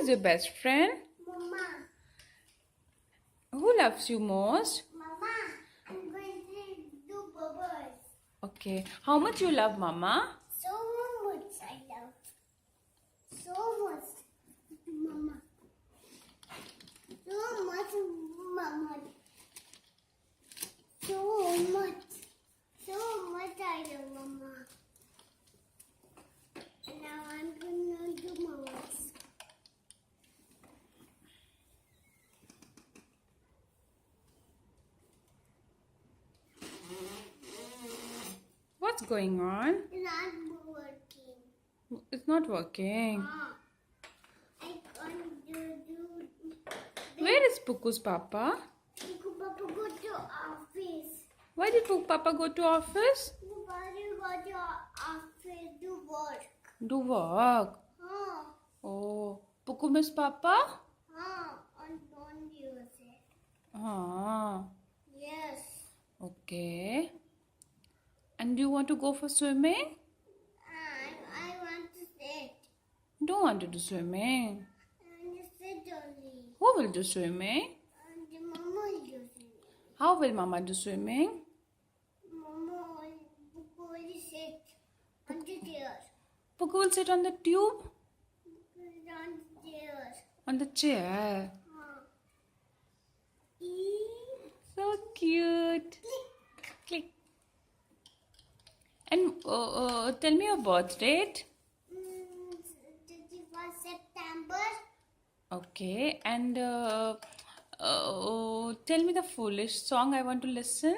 is your best friend? Mama. Who loves you most? Mama, I'm going to do bubbles. Okay. How much you love Mama? So much I love. So much, Mama. So much, Mama. So much. So much I love Mama. And now I'm going to do Mama's. What's going on? It's not working. It's not working. I can't do. Where is Puku's Papa? Papa go to office. Why did Papa go to office? Papa go to office to work. Do work. Huh? Oh, Puku miss Papa? Huh? And don't use it. Ah, Yes. okay. And do you want to go for swimming? I want to sit. Don't want to do swimming. And sit only. Who will do swimming? And the mama is using it. How will Mama do swimming? Mama will sit on the chair. Puku will sit on the tube? On the chair. On the chair. Huh? So cute. Click. And tell me your birth date. 31st September. Okay. And tell me the foolish song I want to listen.